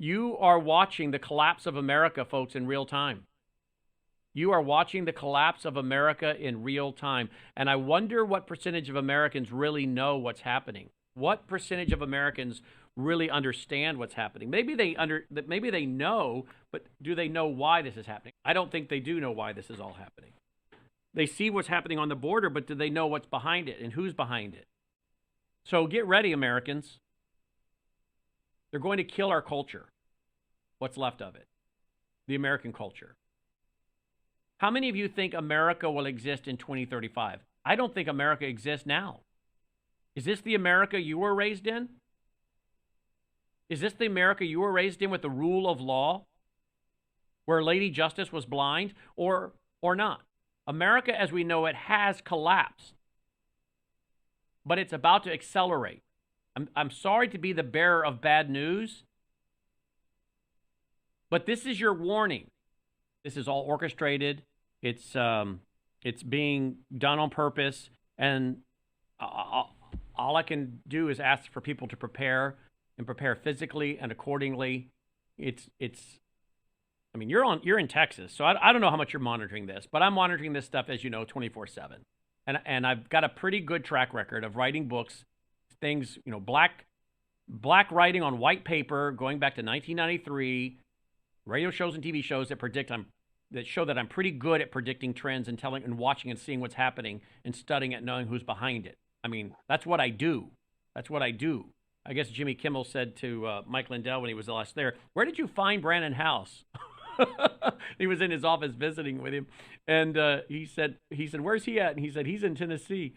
You are watching the collapse of America, folks, in real time. You are watching the collapse of America in real time. And I wonder what percentage of Americans really know what's happening. What percentage of Americans really understand what's happening? Maybe they know, but do they know why this is happening? I don't think they do know why this is all happening. They see what's happening on the border, but do they know what's behind it and who's behind it? So get ready, Americans. They're going to kill our culture. What's left of it? The American culture. How many of you think America will exist in 2035? I don't think America exists now. Is this the America you were raised in? Is this the America you were raised in with the rule of law, where Lady Justice was blind, or not? America as we know it has collapsed, but it's about to accelerate. I'm sorry to be the bearer of bad news, but this is your warning. This is all orchestrated. It's being done on purpose, and all I can do is ask for people to prepare and prepare physically and accordingly. I mean, you're in Texas, so I don't know how much you're monitoring this, but I'm monitoring this stuff, as you know, 24/7, and I've got a pretty good track record of writing books, things, black writing on white paper going back to 1993, radio shows and TV shows that show that I'm pretty good at predicting trends and telling and watching and seeing what's happening and studying it and knowing who's behind it. I mean, that's what I do. That's what I do. I guess Jimmy Kimmel said to Mike Lindell when he was last there, "Where did you find Brandon House?" He was in his office visiting with him, and he said, "Where's he at?" And he said, "He's in Tennessee."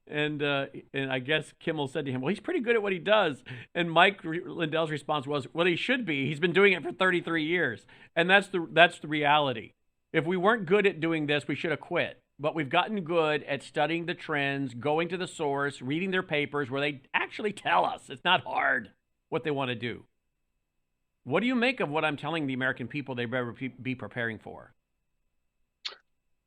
And I guess Kimmel said to him, "Well, he's pretty good at what he does." And Mike Lindell's response was, "Well, he should be. He's been doing it for 33 years." And that's the reality. If we weren't good at doing this, we should have quit. But we've gotten good at studying the trends, going to the source, reading their papers where they actually tell us. It's not hard what they want to do. What do you make of what I'm telling the American people they better be preparing for?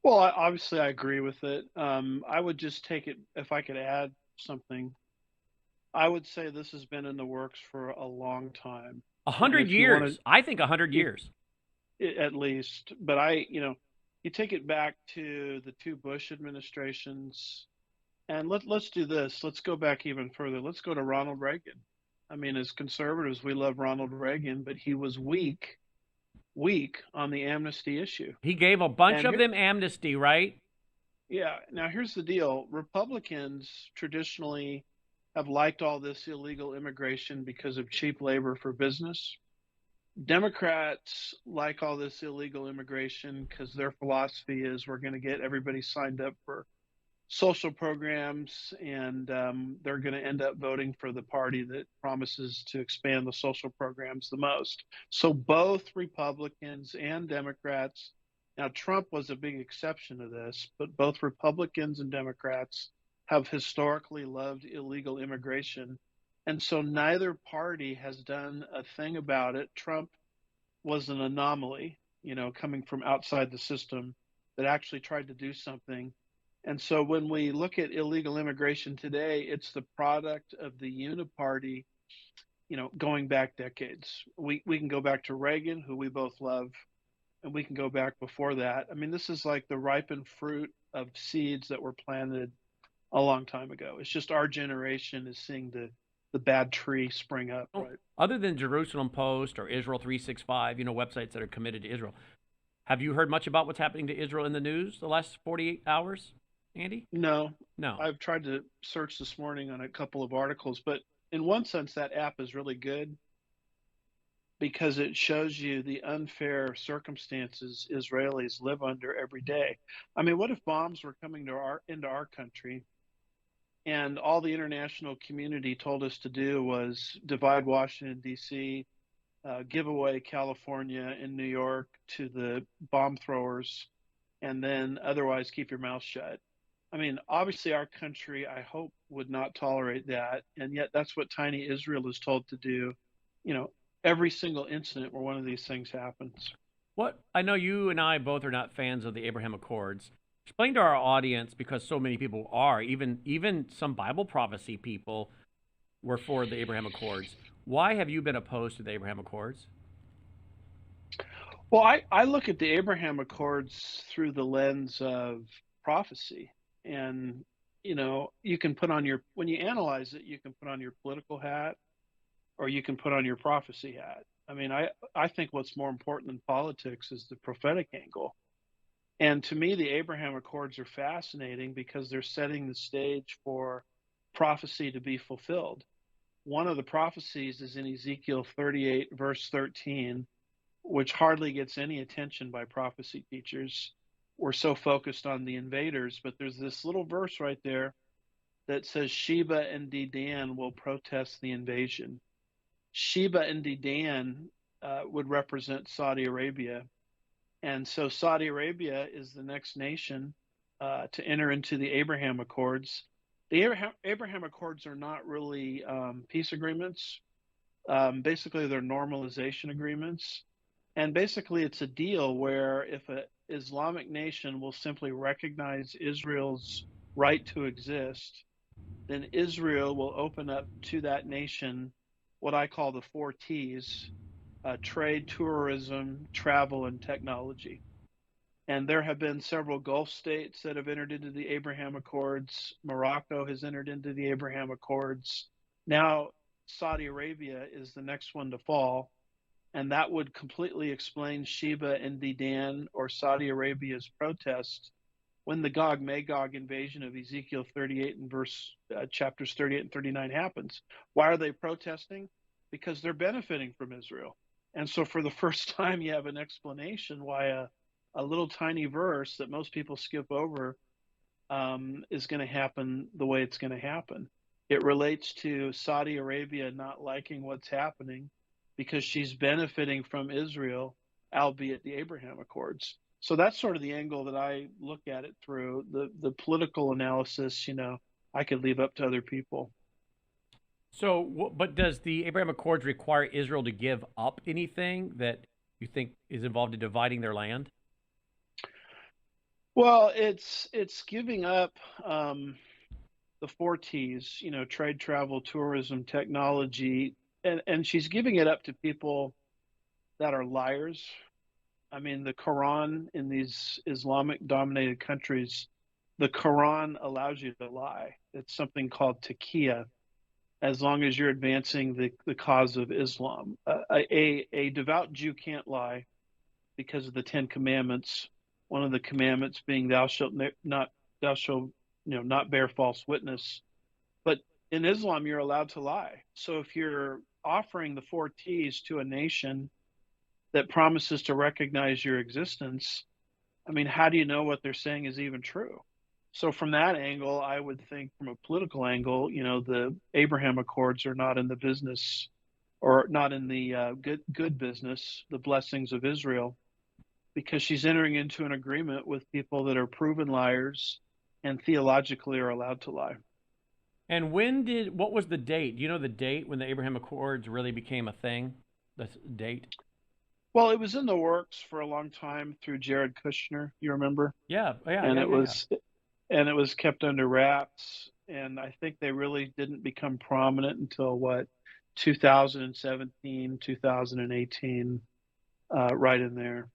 Well, obviously, I agree with it. I would just take it, if I could add something, I would say this has been in the works for a long time. A And hundred if you want years. I think 100 years. to, at least, but you take it back to the two Bush administrations, and let's do this. Let's go back even further. Let's go to Ronald Reagan. I mean, as conservatives, we love Ronald Reagan, but he was weak on the amnesty issue. He gave a bunch And of here, them amnesty, right? yeah, now here's the deal. Republicans traditionally have liked all this illegal immigration because of cheap labor for business. Democrats like all this illegal immigration because their philosophy is we're going to get everybody signed up for social programs, and they're going to end up voting for the party that promises to expand the social programs the most. So both Republicans and Democrats, now Trump was a big exception to this, but both Republicans and Democrats have historically loved illegal immigration. And so neither party has done a thing about it. Trump was an anomaly, coming from outside the system that actually tried to do something. And so when we look at illegal immigration today, it's the product of the uniparty, going back decades. We can go back to Reagan, who we both love, and we can go back before that. I mean, this is like the ripened fruit of seeds that were planted a long time ago. It's just our generation is seeing the bad tree spring up, Oh, right? other than Jerusalem Post or Israel 365, websites that are committed to Israel, have you heard much about what's happening to Israel in the news the last 48 hours, Andy? No, No. I've tried to search this morning on a couple of articles, but in one sense, that app is really good because it shows you the unfair circumstances Israelis live under every day. I mean, what if bombs were coming into our country and all the international community told us to do was divide Washington D.C., give away California and New York to the bomb throwers, and then otherwise keep your mouth shut? I mean, obviously, our country, I hope, would not tolerate that. And yet, that's what tiny Israel is told to do, you know, every single incident where one of these things happens. What I know you and I both are not fans of the Abraham Accords. Explain to our audience, because so many people are, even some Bible prophecy people were for the Abraham Accords. Why have you been opposed to the Abraham Accords? Well, I look at the Abraham Accords through the lens of prophecy. And, you can put on when you analyze it, you can put on your political hat or you can put on your prophecy hat. I mean, I think what's more important than politics is the prophetic angle. And to me, the Abraham Accords are fascinating because they're setting the stage for prophecy to be fulfilled. One of the prophecies is in Ezekiel 38, verse 13, which hardly gets any attention by prophecy teachers. We're so focused on the invaders, but there's this little verse right there that says Sheba and Dedan will protest the invasion. Sheba and Dedan would represent Saudi Arabia. And so Saudi Arabia is the next nation to enter into the Abraham Accords. The Abraham Accords are not really peace agreements. Basically, they're normalization agreements. And basically, it's a deal where if an Islamic nation will simply recognize Israel's right to exist, then Israel will open up to that nation what I call the four T's: trade, tourism, travel, and technology. And there have been several Gulf states that have entered into the Abraham Accords. Morocco has entered into the Abraham Accords. Now, Saudi Arabia is the next one to fall. And that would completely explain Sheba and Dedan, or Saudi Arabia's protest when the Gog Magog invasion of Ezekiel 38 and chapters 38 and 39 happens. Why are they protesting? Because they're benefiting from Israel. And so for the first time, you have an explanation why a little tiny verse that most people skip over is going to happen the way it's going to happen. It relates to Saudi Arabia not liking what's happening because she's benefiting from Israel, albeit the Abraham Accords. So that's sort of the angle that I look at it through. The political analysis, I could leave up to other people. So, but does the Abraham Accords require Israel to give up anything that you think is involved in dividing their land? Well, it's giving up the four T's, trade, travel, tourism, technology, and she's giving it up to people that are liars. I mean, the Quran in these Islamic dominated countries, the Quran allows you to lie. It's something called taqiyya, as long as you're advancing the cause of Islam. A devout Jew can't lie because of the Ten Commandments. One of the commandments being thou shalt not bear false witness. But in Islam, you're allowed to lie. So if you're offering the four T's to a nation that promises to recognize your existence, I mean, how do you know what they're saying is even true? So from that angle, I would think from a political angle, the Abraham Accords are not in the business, or not in the good business, the blessings of Israel, because she's entering into an agreement with people that are proven liars and theologically are allowed to lie. And what was the date? Do you know the date when the Abraham Accords really became a thing? The date? Well, it was in the works for a long time through Jared Kushner, you remember? Yeah, yeah, And yeah, it yeah, yeah. was and it was kept under wraps. And I think they really didn't become prominent until what, 2017, 2018, right in there.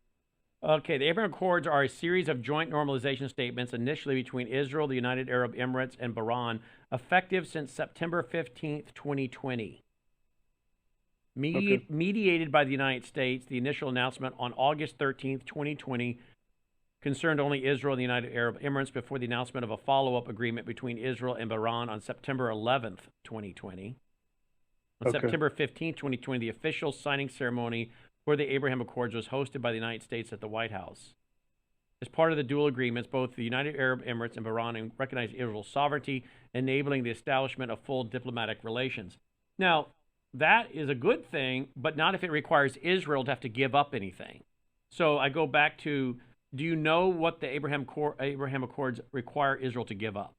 Okay, the Abraham Accords are a series of joint normalization statements initially between Israel, the United Arab Emirates, and Bahrain, effective since September 15th, 2020. Okay. Mediated by the United States, the initial announcement on August 13th, 2020 concerned only Israel and the United Arab Emirates before the announcement of a follow-up agreement between Israel and Bahrain on September 11th, 2020. On Okay. September 15th, 2020, the official signing ceremony for the Abraham Accords was hosted by the United States at the White House. As part of the dual agreements, both the United Arab Emirates and Bahrain recognized Israel's sovereignty, enabling the establishment of full diplomatic relations. Now, that is a good thing, but not if it requires Israel to have to give up anything. So I go back to, do you know what the Abraham Accords require Israel to give up?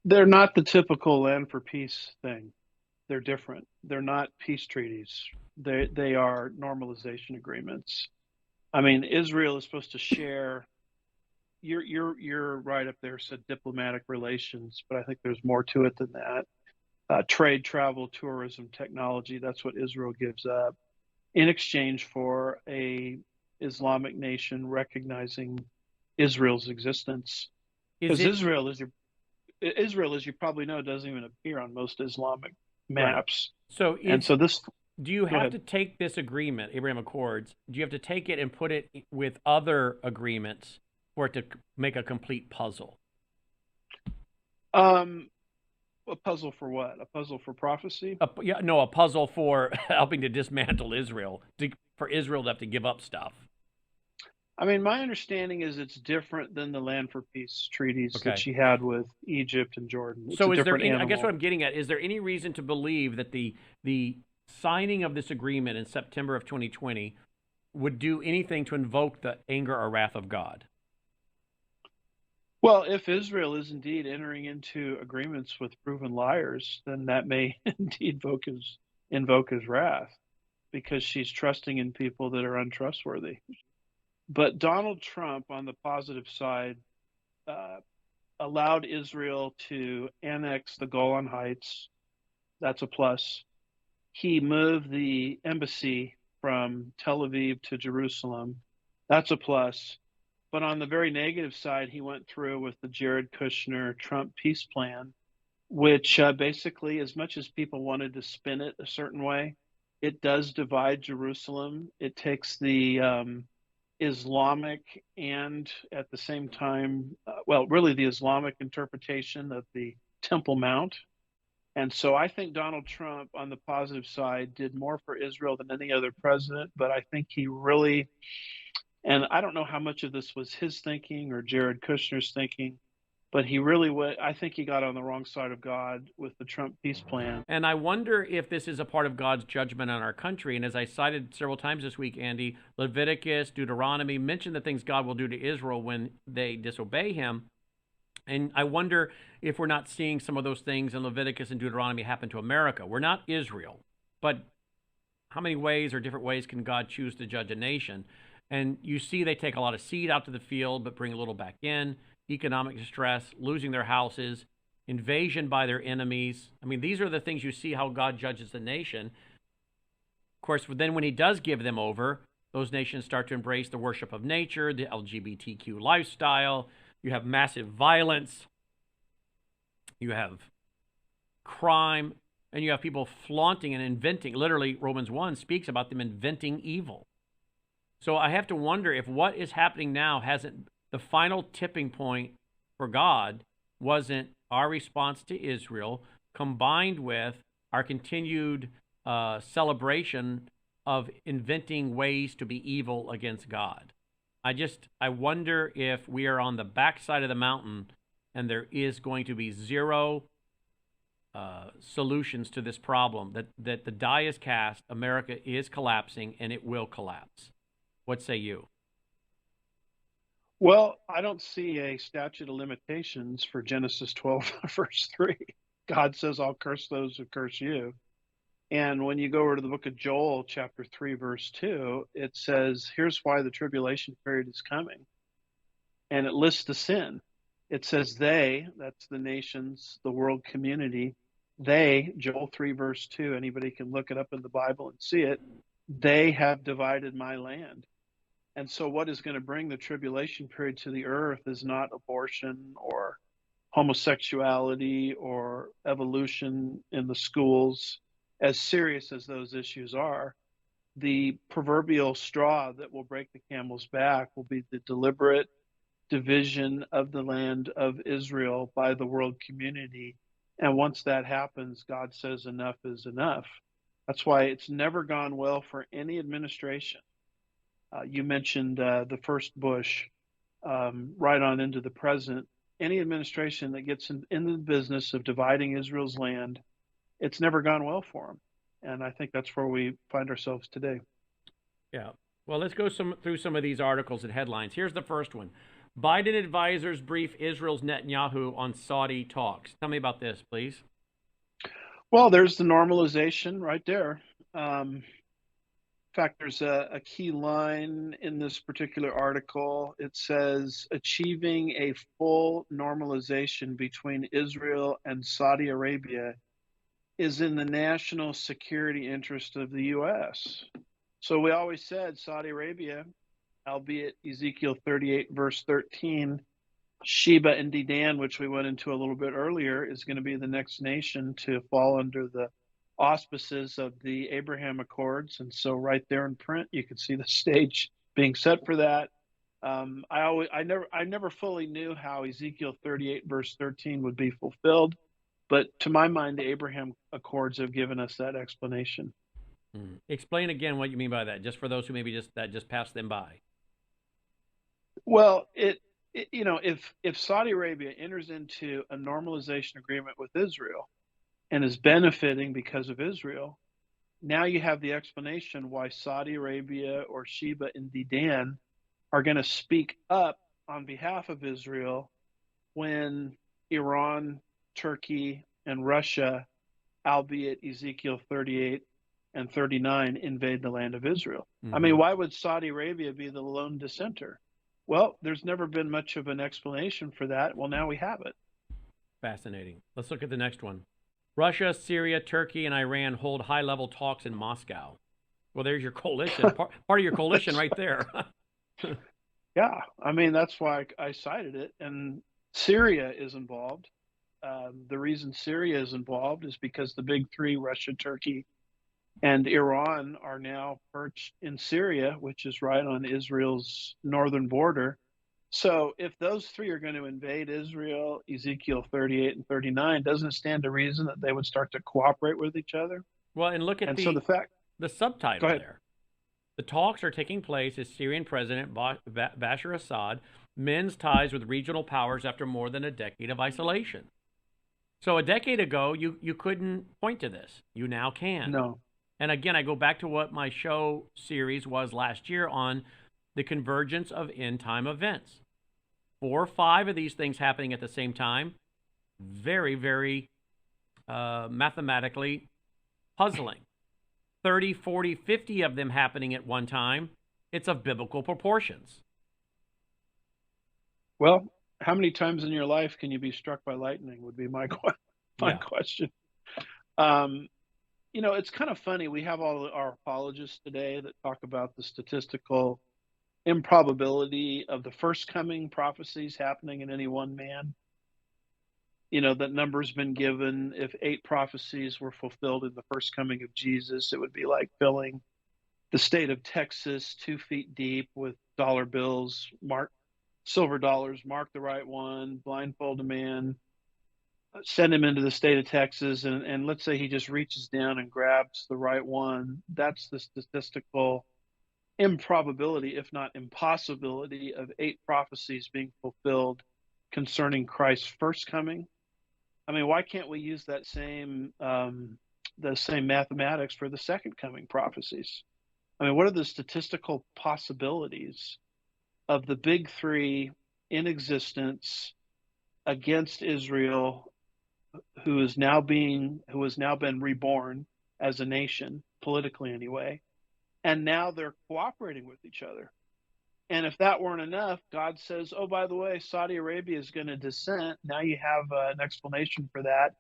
They're not the typical land for peace thing. They're different. They're not peace treaties. They are normalization agreements. I mean, Israel is supposed to share. You're right up there, said diplomatic relations, but I think there's more to it than that. Trade, travel, tourism, technology. That's what Israel gives up. in exchange for a Islamic nation recognizing Israel's existence. Is Because it Israel, as you probably know, doesn't even appear on most Islamic right? maps. So And is so this, do you go have ahead. to take this agreement, Abraham Accords? Do you have to take it and put it with other agreements for it to make a complete puzzle? Um, a puzzle for what? A puzzle for prophecy? Yeah, no, a puzzle for helping to dismantle Israel, for Israel to have to give up stuff. I mean, my understanding is it's different than the land for peace treaties that Okay. she had with Egypt and Jordan. It's a So is there different any, I guess what animal. I'm getting at, is there any reason to believe that the signing of this agreement in September of 2020 would do anything to invoke the anger or wrath of God? Well, if Israel is indeed entering into agreements with proven liars, then that may indeed invoke his wrath because she's trusting in people that are untrustworthy. But Donald Trump, on the positive side, uh, allowed Israel to annex the Golan Heights. That's a plus. He moved the embassy from Tel Aviv to Jerusalem. That's a plus. But on the very negative side, he went through with the Jared Kushner Trump peace plan, which basically, as much as people wanted to spin it a certain way, it does divide Jerusalem. It takes the Islamic and at the same time, well, really the Islamic interpretation of the Temple Mount. And so I think Donald Trump, on the positive side, did more for Israel than any other president. But I think he really, and I don't know how much of this was his thinking or Jared Kushner's thinking, but he really went, I think he got on the wrong side of God with the Trump peace plan. And I wonder if this is a part of God's judgment on our country. And as I cited several times this week, Andy, Leviticus, Deuteronomy mention the things God will do to Israel when they disobey him. And I wonder if we're not seeing some of those things in Leviticus and Deuteronomy happen to America. We're not Israel, but how many ways or different ways can God choose to judge a nation? And you see they take a lot of seed out to the field, but bring a little back in, economic distress, losing their houses, invasion by their enemies. I mean, these are the things you see how God judges the nation. Of course, then when he does give them over, those nations start to embrace the worship of nature, the LGBTQ lifestyle. You have massive violence. You have crime. And you have people flaunting and inventing. Literally, Romans 1 speaks about them inventing evil. So I have to wonder if what is happening now hasn't, the final tipping point for God wasn't our response to Israel combined with our continued celebration of inventing ways to be evil against God. I wonder if we are on the backside of the mountain and there is going to be zero solutions to this problem, that the die is cast, America is collapsing, and it will collapse. What say you? Well, I don't see a statute of limitations for Genesis 12, verse 3. God says, I'll curse those who curse you. And when you go over to the book of Joel, chapter 3, verse 2, it says, here's why the tribulation period is coming. And it lists the sin. It says, they, that's the nations, the world community, they, Joel 3, verse 2, anybody can look it up in the Bible and see it, they have divided my land. And so, what is going to bring the tribulation period to the earth is not abortion or homosexuality or evolution in the schools, as serious as those issues are. The proverbial straw that will break the camel's back will be the deliberate division of the land of Israel by the world community. And once that happens, God says enough is enough. That's why it's never gone well for any administration. You mentioned the first Bush, right on into the present. Any administration that gets in the business of dividing Israel's land, it's never gone well for them. And I think that's where we find ourselves today. Yeah. Well, let's go through some of these articles and headlines. Here's the first one. Biden advisors brief Israel's Netanyahu on Saudi talks. Tell me about this, please. Well, there's the normalization right there. In fact, there's a key line in this particular article. It says, achieving a full normalization between Israel and Saudi Arabia is in the national security interest of the U.S. So we always said Saudi Arabia, albeit Ezekiel 38, verse 13, Sheba and Dedan, which we went into a little bit earlier, is going to be the next nation to fall under the auspices of the Abraham Accords. And so, right there in print, you can see the stage being set for that. I never fully knew how Ezekiel 38, verse 13, would be fulfilled, but to my mind, the Abraham Accords have given us that explanation. Explain again what you mean by that, just for those who maybe just passed them by. Well, if Saudi Arabia enters into a normalization agreement with Israel and is benefiting because of Israel, now you have the explanation why Saudi Arabia or Sheba and Dedan are going to speak up on behalf of Israel when Iran, Turkey, and Russia, albeit Ezekiel 38 and 39, invade the land of Israel. I mean, Mm-hmm. why would Saudi Arabia be the lone dissenter? Well, there's never been much of an explanation for that. Well, now we have it. Fascinating. Let's look at the next one. Russia, Syria, Turkey, and Iran hold high-level talks in Moscow. Well, there's your coalition, part of your coalition right there. Yeah, I mean, that's why I cited it. And Syria is involved. The reason Syria is involved is because the big three, Russia, Turkey, and Iran, are now perched in Syria, which is right on Israel's northern border. So if those three are going to invade Israel, Ezekiel 38 and 39, doesn't it stand to reason that they would start to cooperate with each other? Well, and look at And so the the fact, the go subtitle ahead. there. The talks are taking place as Syrian President Bashar Assad mends ties with regional powers after more than a decade of isolation. So a decade ago, you couldn't point to this. You now can. No. And again, I go back to what my show series was last year on the convergence of end time events. 4 or 5 of these things happening at the same time, very, very mathematically puzzling. 30, 40, 50 of them happening at one time, it's of biblical proportions. Well, how many times in your life can you be struck by lightning? Would be my Yeah. question. Um, it's kind of funny. We have all our apologists today that talk about the statistical improbability of the first coming prophecies happening in any one man. That number's been given. If 8 prophecies were fulfilled in the first coming of Jesus, it would be like filling the state of Texas 2 feet deep with dollar bills, mark silver dollars, mark the right one, blindfold a man, send him into the state of Texas, and let's say he just reaches down and grabs the right one. That's the statistical improbability, if not impossibility, of 8 prophecies being fulfilled concerning Christ's first coming. I mean, why can't we use the same mathematics for the second coming prophecies? I mean, what are the statistical possibilities of the big three in existence against Israel, who has now been reborn as a nation, politically anyway, and now they're cooperating with each other? And if that weren't enough, God says, "Oh, by the way, Saudi Arabia is going to dissent." Now you have an explanation for that,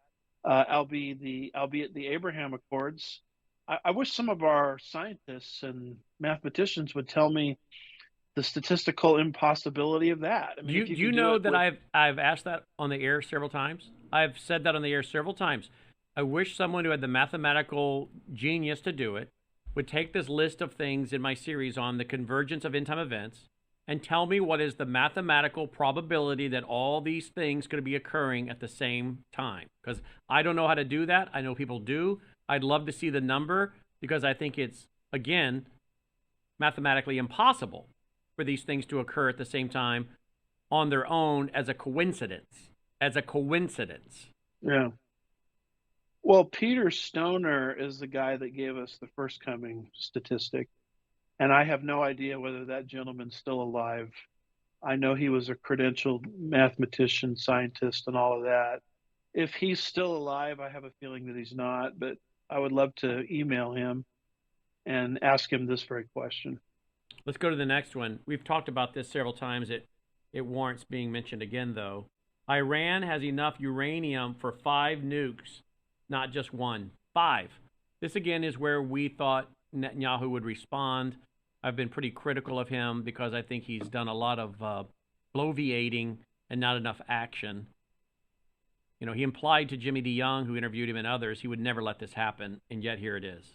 albeit the Abraham Accords. I wish some of our scientists and mathematicians would tell me the statistical impossibility of that. I Do mean, you if you do you could do know it that with, I've asked that on the air several times? I've said that on the air several times. I wish someone who had the mathematical genius to do it would take this list of things in my series on the convergence of end time events and tell me what is the mathematical probability that all these things could be occurring at the same time. Because I don't know how to do that. I know people do. I'd love to see the number because I think it's, again, mathematically impossible for these things to occur at the same time on their own as a coincidence. As a coincidence. yeah. Well, Peter Stoner is the guy that gave us the first coming statistic, and I have no idea whether that gentleman's still alive. I know he was a credentialed mathematician, scientist, and all of that. If he's still alive, I have a feeling that he's not, but I would love to email him and ask him this very question. Let's go to the next one. We've talked about this several times. It warrants being mentioned again, though. Iran has enough uranium for 5 nukes, not just one. 5. This again is where we thought Netanyahu would respond. I've been pretty critical of him because I think he's done a lot of bloviating and not enough action. You know, he implied to Jimmy DeYoung, who interviewed him, and others, he would never let this happen, and yet here it is.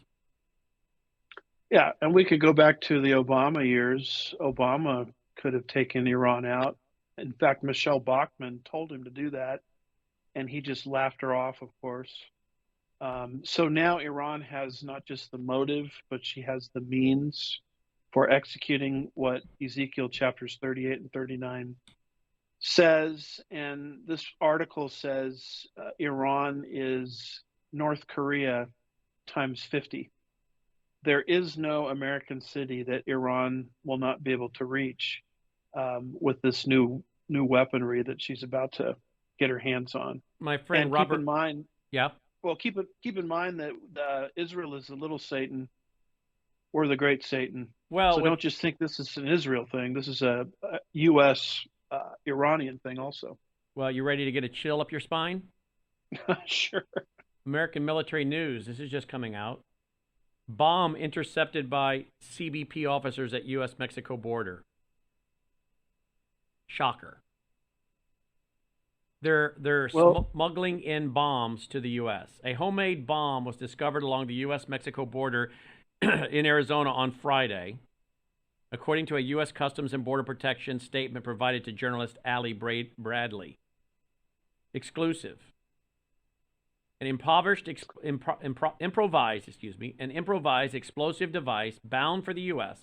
Yeah, and we could go back to the Obama years. Obama could have taken Iran out. In fact, Michelle Bachmann told him to do that, and he just laughed her off, of course. So now Iran has not just the motive, but she has the means for executing what Ezekiel chapters 38 and 39 says. And this article says Iran is North Korea times 50. There is no American city that Iran will not be able to reach with this new weaponry that she's about to get her hands on. My friend And keep in Robert, mind, yeah, well, keep in mind that Israel is the little Satan, we're the great Satan. well, So with don't just think this is an Israel thing. This is a U.S. Iranian thing also. well, you ready to get a chill up your spine? Sure. American military news. This is just coming out. Bomb intercepted by CBP officers at U.S. Mexico border. Shocker. They're Well, smuggling in bombs to the U.S. A homemade bomb was discovered along the U.S. Mexico border in Arizona on Friday, according to a U.S. Customs and Border Protection statement provided to journalist Ali Bradley. Exclusive. An improvised explosive device bound for the U.S.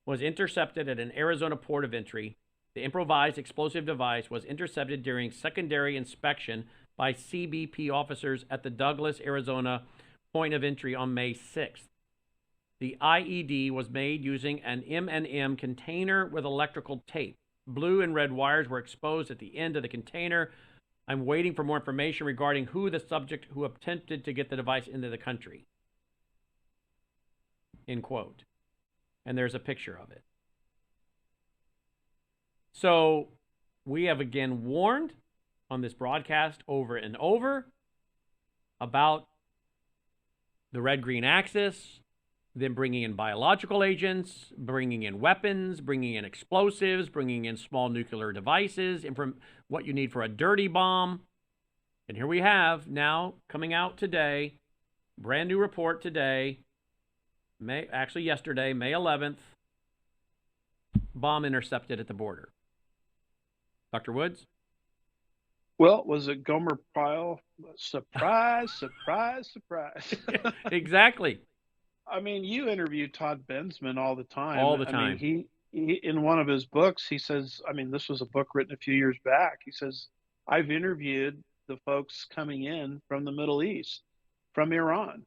was intercepted at an Arizona port of entry. The improvised explosive device was intercepted during secondary inspection by CBP officers at the Douglas, Arizona point of entry on May 6th. The IED was made using an M&M container with electrical tape. Blue and red wires were exposed at the end of the container. I'm waiting for more information regarding who the subject who attempted to get the device into the country. End quote. And there's a picture of it. So we have again warned on this broadcast over and over about the red-green axis, them bringing in biological agents, bringing in weapons, bringing in explosives, bringing in small nuclear devices, what you need for a dirty bomb. And here we have now coming out today, brand new report today, yesterday, May 11th, bomb intercepted at the border. Dr. Woods? well, was it Gomer Pyle? Surprise, surprise, surprise. Exactly. I mean, you interview Todd Bensman all the time. All the I time. mean, he in one of his books, he says, I mean, this was a book written a few years back. He says, I've interviewed the folks coming in from the Middle East, from Iran.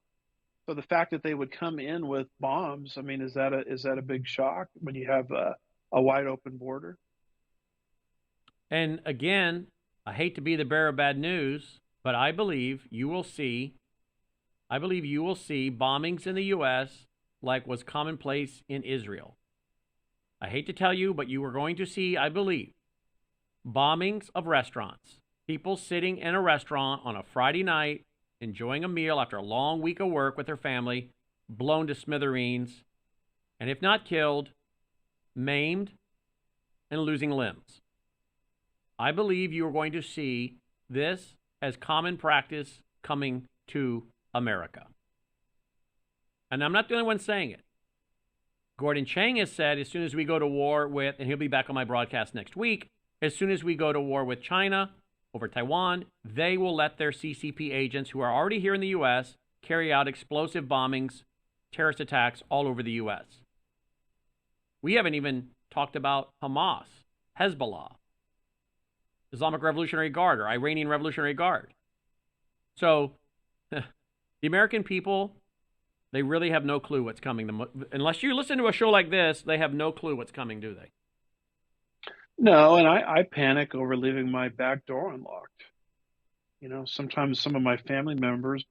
So the fact that they would come in with bombs, I mean, is that a big shock when you have a wide open border? And again, I hate to be the bearer of bad news, but I believe you will see bombings in the U.S. like was commonplace in Israel. I hate to tell you, but you are going to see, I believe, bombings of restaurants. People sitting in a restaurant on a Friday night, enjoying a meal after a long week of work with their family, blown to smithereens, and if not killed, maimed and losing limbs. I believe you are going to see this as common practice coming to America. And I'm not the only one saying it. Gordon Chang has said as soon as we go to war with, and he'll be back on my broadcast next week, as soon as we go to war with China over Taiwan, they will let their CCP agents who are already here in the U.S. carry out explosive bombings, terrorist attacks all over the U.S. We haven't even talked about Hamas, Hezbollah, Islamic Revolutionary Guard, or Iranian Revolutionary Guard. So the American people, they really have no clue what's coming. Unless you listen to a show like this, they have no clue what's coming, do they? No, and I panic over leaving my back door unlocked. You know, sometimes some of my family members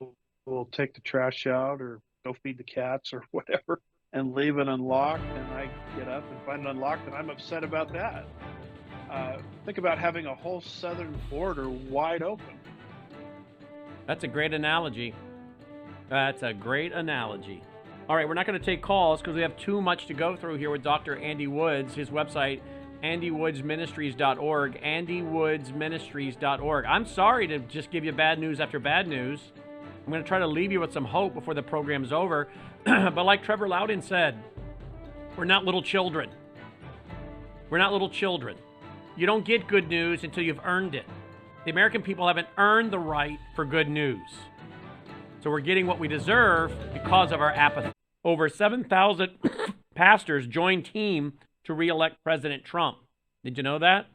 will take the trash out or go feed the cats or whatever and leave it unlocked. And I get up and find it unlocked, and I'm upset about that. Think about having a whole southern border wide open. That's a great analogy. That's a great analogy. All right, we're not going to take calls because we have too much to go through here with Dr. Andy Woods. His website, andywoodsministries.org, andywoodsministries.org. I'm sorry to just give you bad news after bad news. I'm going to try to leave you with some hope before the program's over. But like Trevor Loudon said, we're not little children. We're not little children. You don't get good news until you've earned it. The American people haven't earned the right for good news. So we're getting what we deserve because of our apathy. Over 7,000 pastors joined team to re-elect President Trump. Did you know that?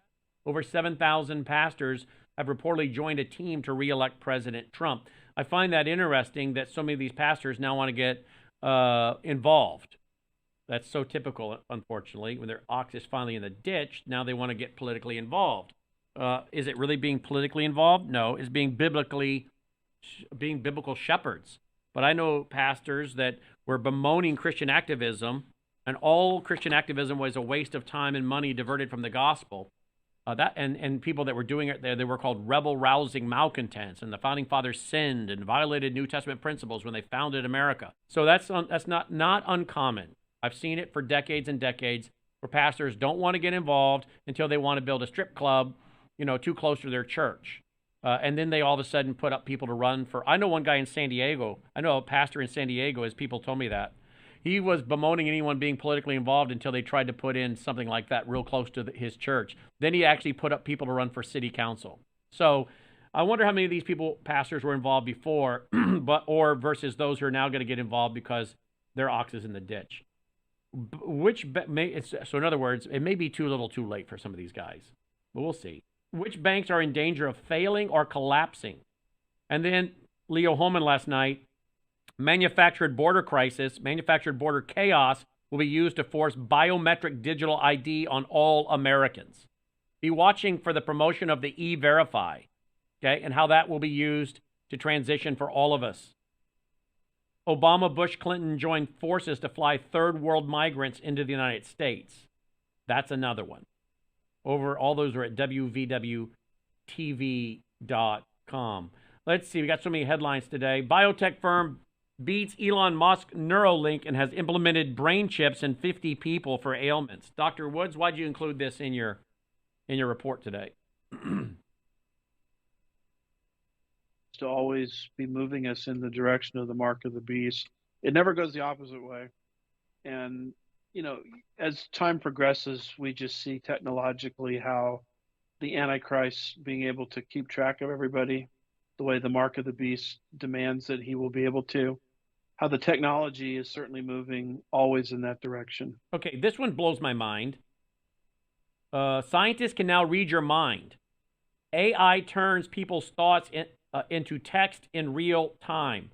Over 7,000 pastors have reportedly joined a team to re-elect President Trump. I find that interesting that so many of these pastors now want to get involved. That's so typical, unfortunately. When their ox is finally in the ditch, now they want to get politically involved. Is it really being politically involved? No, it's being biblical shepherds. But I know pastors that were bemoaning Christian activism, and all Christian activism was a waste of time and money diverted from the gospel. And people that were doing it there, they were called rebel-rousing malcontents, and the founding fathers sinned and violated New Testament principles when they founded America. So that's not uncommon. I've seen it for decades and decades, where pastors don't want to get involved until they want to build a strip club, too close to their church. And then they all of a sudden put up people to run for. I know one guy in San Diego. I know a pastor in San Diego, as people told me that. He was bemoaning anyone being politically involved until they tried to put in something like that real close to his church. Then he actually put up people to run for city council. So I wonder how many of these pastors were involved before, or versus those who are now going to get involved because their ox is in the ditch. So in other words, it may be too little too late for some of these guys, but we'll see. Which banks are in danger of failing or collapsing? And then Leo Holman last night, manufactured border chaos will be used to force biometric digital ID on all Americans. Be watching for the promotion of the E-Verify, okay, and how that will be used to transition for all of us. Obama, Bush, Clinton joined forces to fly third world migrants into the United States. That's another one. All those are at www.tvtv.com. Let's see, we got so many headlines today. Biotech firm beats Elon Musk Neuralink and has implemented brain chips in 50 people for ailments. Dr. Woods, why'd you include this in your report today? To always be moving us in the direction of the mark of the beast. It never goes the opposite way. And as time progresses, we just see technologically how the Antichrist being able to keep track of everybody, the way the mark of the beast demands that he will be able to, how the technology is certainly moving always in that direction. Okay, this one blows my mind. Scientists can now read your mind. AI turns people's thoughts into text in real time.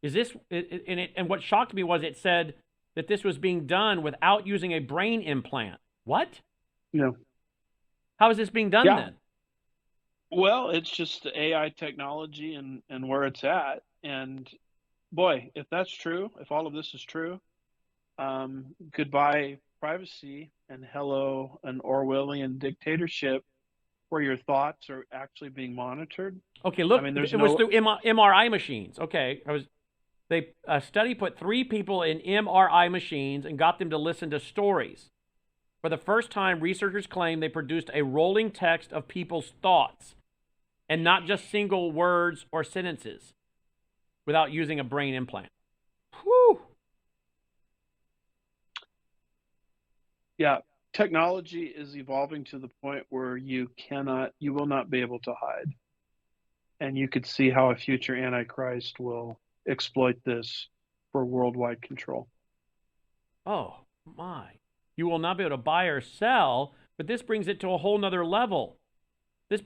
Is this, and what shocked me was it said that this was being done without using a brain implant. What? Yeah. How is this being done then? Well, it's just the AI technology and where it's at. And boy, if that's true, if all of this is true, goodbye privacy and hello an Orwellian dictatorship where your thoughts are actually being monitored. Okay, look, it was through MRI machines. Okay, a study put 3 people in MRI machines and got them to listen to stories. For the first time, researchers claim they produced a rolling text of people's thoughts and not just single words or sentences without using a brain implant. Whew. Yeah, technology is evolving to the point where you will not be able to hide. And you could see how a future Antichrist will exploit this for worldwide control. Oh, my. You will not be able to buy or sell, but this brings it to a whole nother level. Where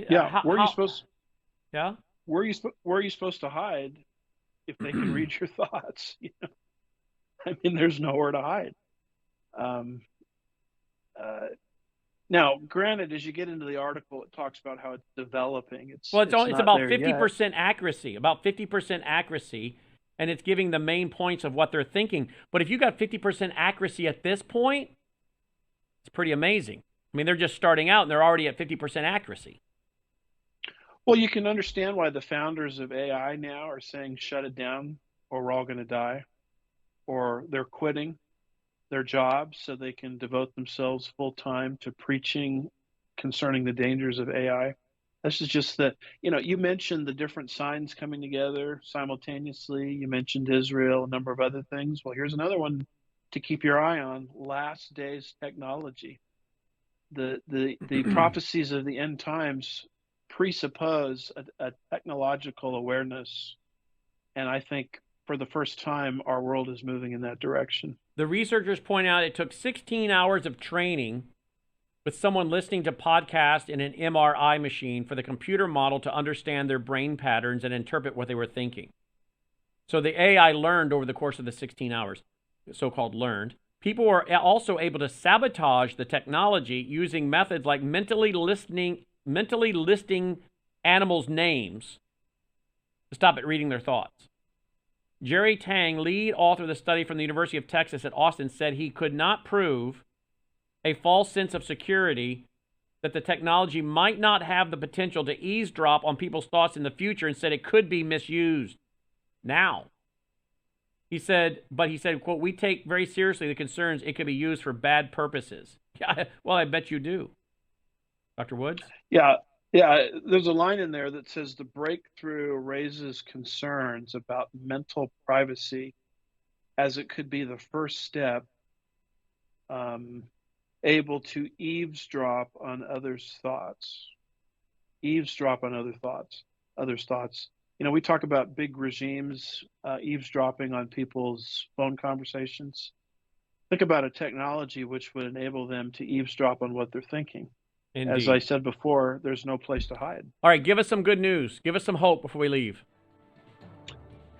are you supposed? Yeah. Where are you supposed to hide if they can read your thoughts? I mean, there's nowhere to hide. Now, granted, as you get into the article, it talks about how it's developing. It's about 50% accuracy. About 50% accuracy, and it's giving the main points of what they're thinking. But if you got 50% accuracy at this point, it's pretty amazing. I mean, they're just starting out, and they're already at 50% accuracy. Well, you can understand why the founders of AI now are saying shut it down or we're all going to die, or they're quitting their jobs so they can devote themselves full time to preaching concerning the dangers of AI. This is just the, you mentioned the different signs coming together simultaneously. You mentioned Israel, a number of other things. Well, here's another one to keep your eye on: last days technology. The prophecies of the end times presuppose a technological awareness, and I think for the first time our world is moving in that direction. The researchers point out it took 16 hours of training with someone listening to podcasts in an MRI machine for the computer model to understand their brain patterns and interpret what they were thinking. So the AI learned over the course of the 16 hours, so-called learned. People were also able to sabotage the technology using methods like mentally listing animals' names to stop it reading their thoughts. Jerry Tang, lead author of the study from the University of Texas at Austin, said he could not prove a false sense of security that the technology might not have the potential to eavesdrop on people's thoughts in the future, and said it could be misused now. He said, quote, we take very seriously the concerns it could be used for bad purposes. Yeah, well, I bet you do. Dr. Woods? Yeah, yeah. There's a line in there that says the breakthrough raises concerns about mental privacy, as it could be the first step able to eavesdrop on others' thoughts. Eavesdrop on others' thoughts. We talk about big regimes eavesdropping on people's phone conversations. Think about a technology which would enable them to eavesdrop on what they're thinking. As I Indeed. said before, there's no place to hide. All right, give us some good news. Give us some hope before we leave.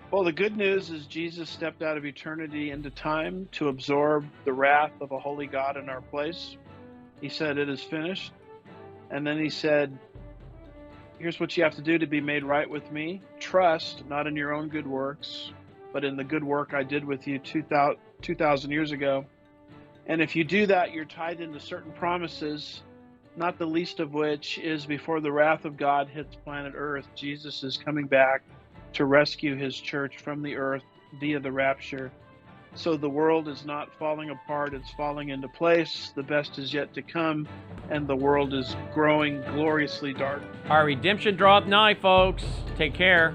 Well, the good news is Jesus stepped out of eternity into time to absorb the wrath of a holy God in our place. He said, "It is finished." And then he said, "Here's what you have to do to be made right with me. Trust not in your own good works, but in the good work I did with you 2,000 years ago. And if you do that, you're tied into certain promises, not the least of which is before the wrath of God hits planet Earth, Jesus is coming back to rescue his church from the earth via the rapture. So the world is not falling apart, it's falling into place. The best is yet to come, and the world is growing gloriously dark." Our redemption draweth nigh, folks. Take care.